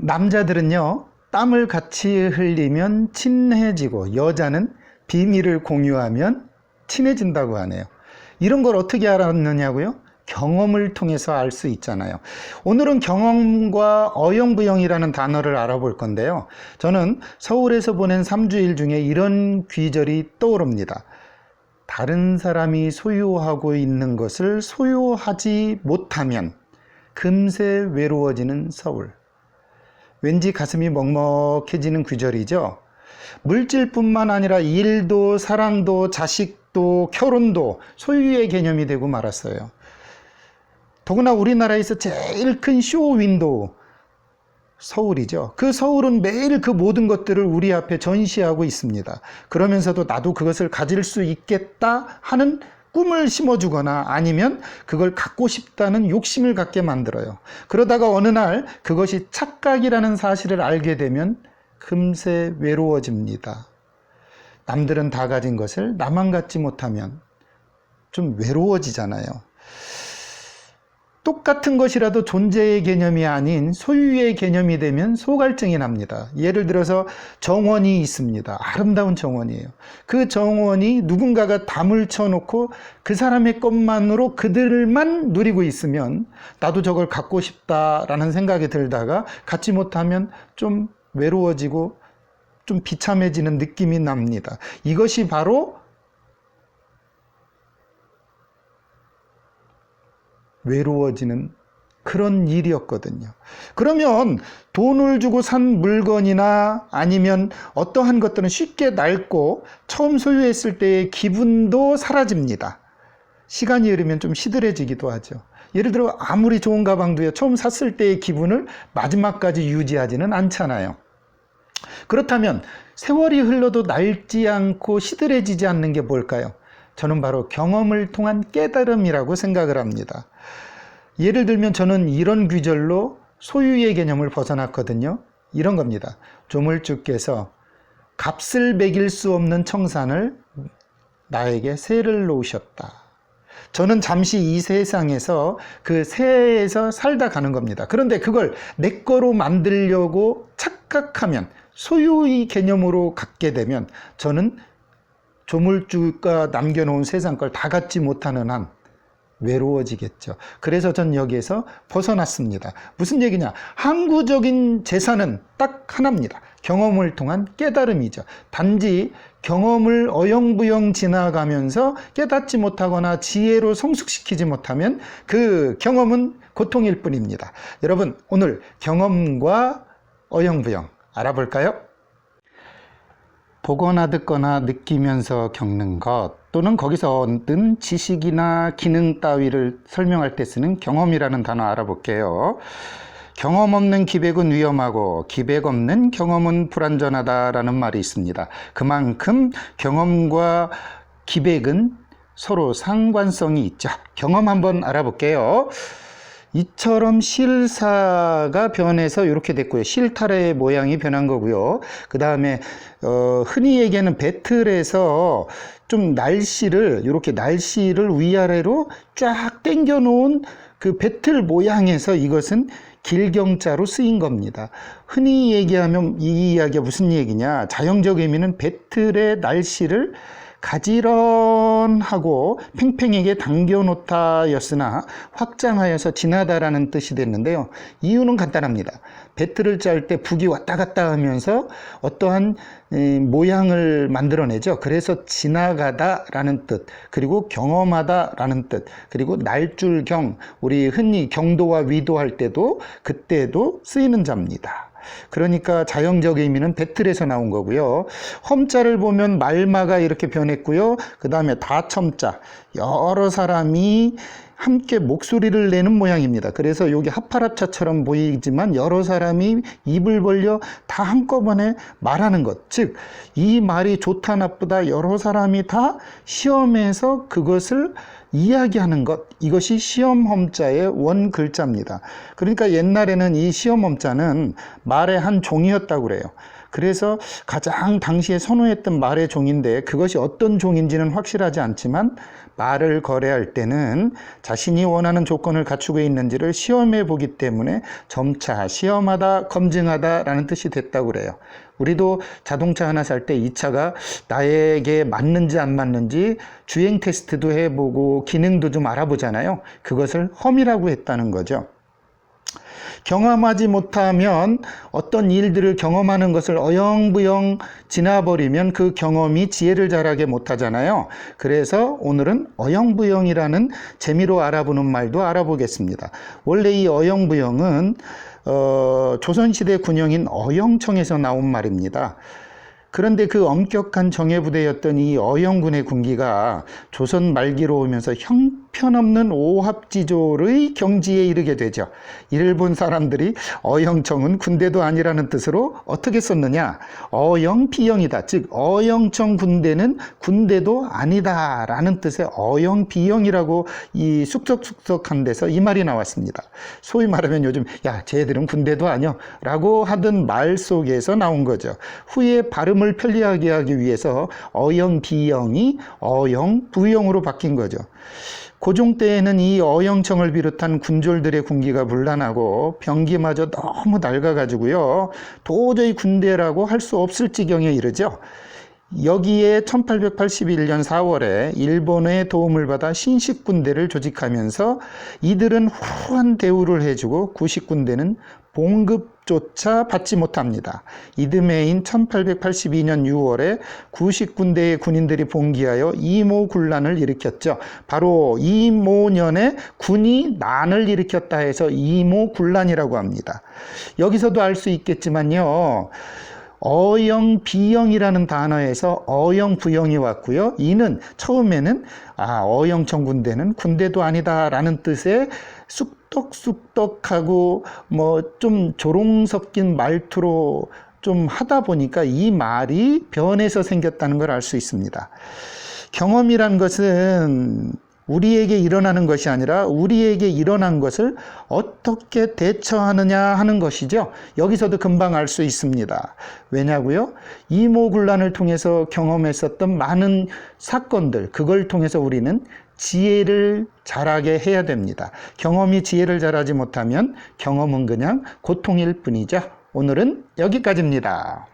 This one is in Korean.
남자들은요, 땀을 같이 흘리면 친해지고 여자는 비밀을 공유하면 친해진다고 하네요. 이런 걸 어떻게 알았느냐고요? 경험을 통해서 알 수 있잖아요. 오늘은 경험과 어영부영이라는 단어를 알아볼 건데요. 저는 서울에서 보낸 3주일 중에 이런 귀절이 떠오릅니다. 다른 사람이 소유하고 있는 것을 소유하지 못하면 금세 외로워지는 서울. 왠지 가슴이 먹먹해지는 귀절이죠. 물질뿐만 아니라 일도 사랑도 자식도 결혼도 소유의 개념이 되고 말았어요. 더구나 우리나라에서 제일 큰 쇼윈도우 서울이죠. 그 서울은 매일 그 모든 것들을 우리 앞에 전시하고 있습니다. 그러면서도 나도 그것을 가질 수 있겠다 하는 꿈을 심어주거나 아니면 그걸 갖고 싶다는 욕심을 갖게 만들어요. 그러다가 어느 날 그것이 착각이라는 사실을 알게 되면 금세 외로워집니다. 남들은 다 가진 것을 나만 갖지 못하면 좀 외로워지잖아요. 똑같은 것이라도 존재의 개념이 아닌 소유의 개념이 되면 소갈증이 납니다. 예를 들어서 정원이 있습니다. 아름다운 정원이에요. 그 정원이 누군가가 담을 쳐놓고 그 사람의 것만으로 그들만 누리고 있으면 나도 저걸 갖고 싶다라는 생각이 들다가 갖지 못하면 좀 외로워지고 좀 비참해지는 느낌이 납니다. 이것이 바로 외로워지는 그런 일이었거든요. 그러면 돈을 주고 산 물건이나 아니면 어떠한 것들은 쉽게 낡고 처음 소유했을 때의 기분도 사라집니다. 시간이 흐르면 좀 시들해지기도 하죠. 예를 들어 아무리 좋은 가방도요, 처음 샀을 때의 기분을 마지막까지 유지하지는 않잖아요. 그렇다면 세월이 흘러도 낡지 않고 시들해지지 않는 게 뭘까요? 저는 바로 경험을 통한 깨달음이라고 생각을 합니다. 예를 들면 저는 이런 귀절로 소유의 개념을 벗어났거든요. 이런 겁니다. 조물주께서 값을 매길 수 없는 청산을 나에게 세를 놓으셨다. 저는 잠시 이 세상에서 그 세에서 살다 가는 겁니다. 그런데 그걸 내 거로 만들려고 착각하면, 소유의 개념으로 갖게 되면 저는 조물주가 남겨놓은 세상 걸 다 갖지 못하는 한 외로워지겠죠. 그래서 전 여기에서 벗어났습니다. 무슨 얘기냐? 항구적인 재산은 딱 하나입니다. 경험을 통한 깨달음이죠. 단지 경험을 어영부영 지나가면서 깨닫지 못하거나 지혜로 성숙시키지 못하면 그 경험은 고통일 뿐입니다. 여러분, 오늘 경험과 어영부영 알아볼까요? 보거나 듣거나 느끼면서 겪는 것, 또는 거기서 얻은 지식이나 기능 따위를 설명할 때 쓰는 경험이라는 단어 알아볼게요. 경험 없는 기백은 위험하고 기백 없는 경험은 불완전하다라는 말이 있습니다. 그만큼 경험과 기백은 서로 상관성이 있죠. 경험 한번 알아볼게요. 이처럼 실사가 변해서 이렇게 됐고요. 실타래의 모양이 변한 거고요. 그 다음에 흔히 얘기하는 배틀에서 좀 이렇게 날씨를 위아래로 쫙 당겨 놓은 그 배틀 모양에서 이것은 길경자로 쓰인 겁니다. 흔히 얘기하면 이 이야기가 무슨 얘기냐? 자연적 의미는 배틀의 날씨를 가지런하고 팽팽하게 당겨놓다였으나 확장하여서 지나다라는 뜻이 됐는데요. 이유는 간단합니다. 배틀을 짤 때 북이 왔다 갔다 하면서 어떠한 모양을 만들어내죠. 그래서 지나가다라는 뜻, 그리고 경험하다라는 뜻, 그리고 날줄경, 우리 흔히 경도와 위도할 때도 그때도 쓰이는 자입니다. 그러니까 자연적 의미는 배틀에서 나온 거고요. 험자를 보면 말마가 이렇게 변했고요. 그 다음에 다첨자, 여러 사람이 함께 목소리를 내는 모양입니다. 그래서 여기 하파라차처럼 보이지만 여러 사람이 입을 벌려 다 한꺼번에 말하는 것, 즉 이 말이 좋다 나쁘다 여러 사람이 다 시험에서 그것을 이야기하는 것, 이것이 시험험자의 원 글자입니다. 그러니까 옛날에는 이 시험험자는 말의 한 종이었다고 그래요. 그래서 가장 당시에 선호했던 말의 종인데 그것이 어떤 종인지는 확실하지 않지만 말을 거래할 때는 자신이 원하는 조건을 갖추고 있는지를 시험해 보기 때문에 점차 시험하다, 검증하다 라는 뜻이 됐다고 그래요. 우리도 자동차 하나 살 때 이 차가 나에게 맞는지 안 맞는지 주행 테스트도 해보고 기능도 좀 알아보잖아요. 그것을 험이라고 했다는 거죠. 경험하지 못하면 어떤 일들을 경험하는 것을 어영부영 지나버리면 그 경험이 지혜를 자라게 못하잖아요. 그래서 오늘은 어영부영이라는 재미로 알아보는 말도 알아보겠습니다. 원래 이 어영부영은 조선시대 군영인 어영청에서 나온 말입니다. 그런데 그 엄격한 정예부대였던 이 어영군의 군기가 조선 말기로 오면서 형편없는 오합지졸의 경지에 이르게 되죠. 이를 본 사람들이 어영청은 군대도 아니라는 뜻으로 어떻게 썼느냐? 어영비영이다. 즉 어영청 군대는 군대도 아니다 라는 뜻의 어영비영이라고 이 쑥덕쑥덕한 데서 이 말이 나왔습니다. 소위 말하면 요즘 야 쟤들은 군대도 아니야 라고 하던 말 속에서 나온 거죠. 후에 발음을 편리하게 하기 위해서 어영비영이 어영부영으로 바뀐 거죠. 고종 때에는 이 어영청을 비롯한 군졸들의 군기가 문란하고 병기마저 너무 낡아가지고요. 도저히 군대라고 할 수 없을 지경에 이르죠. 여기에 1881년 4월에 일본의 도움을 받아 신식군대를 조직하면서 이들은 후한 대우를 해주고 구식군대는 봉급조차 받지 못합니다. 이듬해인 1882년 6월에 구식군대의 군인들이 봉기하여 이모군란을 일으켰죠. 바로 이모년에 군이 난을 일으켰다 해서 이모군란이라고 합니다. 여기서도 알 수 있겠지만요. 어영비영이라는 단어에서 어영부영이 왔고요. 이는 처음에는 어영청 군대는 군대도 아니다 라는 뜻의 쑥덕쑥덕하고 뭐 좀 조롱 섞인 말투로 좀 하다 보니까 이 말이 변해서 생겼다는 걸 알 수 있습니다. 경험이란 것은 우리에게 일어나는 것이 아니라 우리에게 일어난 것을 어떻게 대처하느냐 하는 것이죠. 여기서도 금방 알 수 있습니다. 왜냐고요? 이모군란을 통해서 경험했었던 많은 사건들, 그걸 통해서 우리는 지혜를 자라게 해야 됩니다. 경험이 지혜를 자라지 못하면 경험은 그냥 고통일 뿐이죠. 오늘은 여기까지입니다.